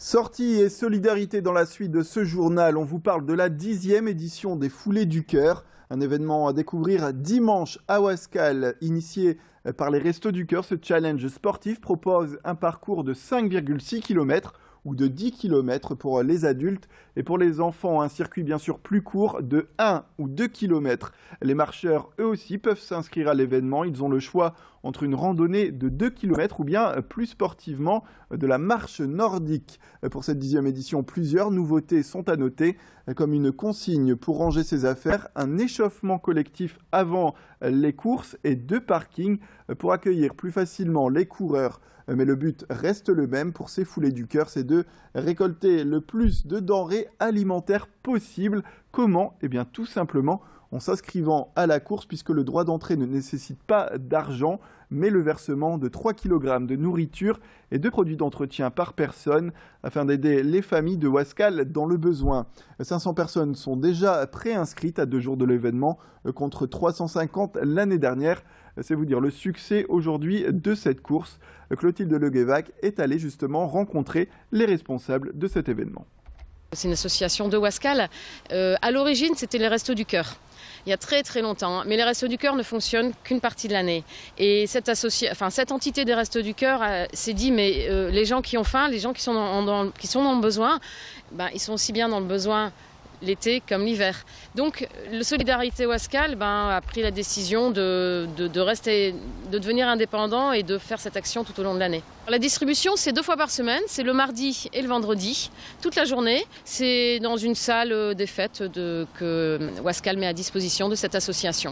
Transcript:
Sortie et solidarité dans la suite de ce journal. On vous parle de la 10e édition des Foulées du Cœur, un événement à découvrir dimanche à Wascal, initié par les Restos du Cœur. Ce challenge sportif propose un parcours de 5,6 km ou de 10 km pour les adultes et pour les enfants, un circuit bien sûr plus court de 1 ou 2 km. Les marcheurs, eux aussi, peuvent s'inscrire à l'événement. Ils ont le choix entre une randonnée de 2 km ou bien plus sportivement de la marche nordique. Pour cette 10e édition, plusieurs nouveautés sont à noter, comme une consigne pour ranger ses affaires, un échauffement collectif avant les courses et 2 parkings pour accueillir plus facilement les coureurs. Mais le but reste le même pour ces Foulées du Cœur, c'est de récolter le plus de denrées alimentaires possible. Comment ? Eh bien tout simplement en s'inscrivant à la course, puisque le droit d'entrée ne nécessite pas d'argent, mais le versement de 3 kg de nourriture et de produits d'entretien par personne, afin d'aider les familles de Wascal dans le besoin. 500 personnes sont déjà préinscrites à 2 jours de l'événement, contre 350 l'année dernière. C'est vous dire le succès aujourd'hui de cette course. Clotilde Leguévac est allée justement rencontrer les responsables de cet événement. C'est une association de Wascal. À l'origine, c'était les Restos du Cœur. Il y a très très longtemps, mais les Restos du Cœur ne fonctionnent qu'une partie de l'année. Et cette entité des Restos du Cœur s'est dit, mais les gens qui ont faim, les gens qui sont dans le besoin, ils sont aussi bien dans le besoin l'été comme l'hiver. Donc le Solidarité Wascal a pris la décision de devenir indépendant et de faire cette action tout au long de l'année. La distribution, c'est 2 fois par semaine, c'est le mardi et le vendredi, toute la journée. C'est dans une salle des fêtes que Wascal met à disposition de cette association.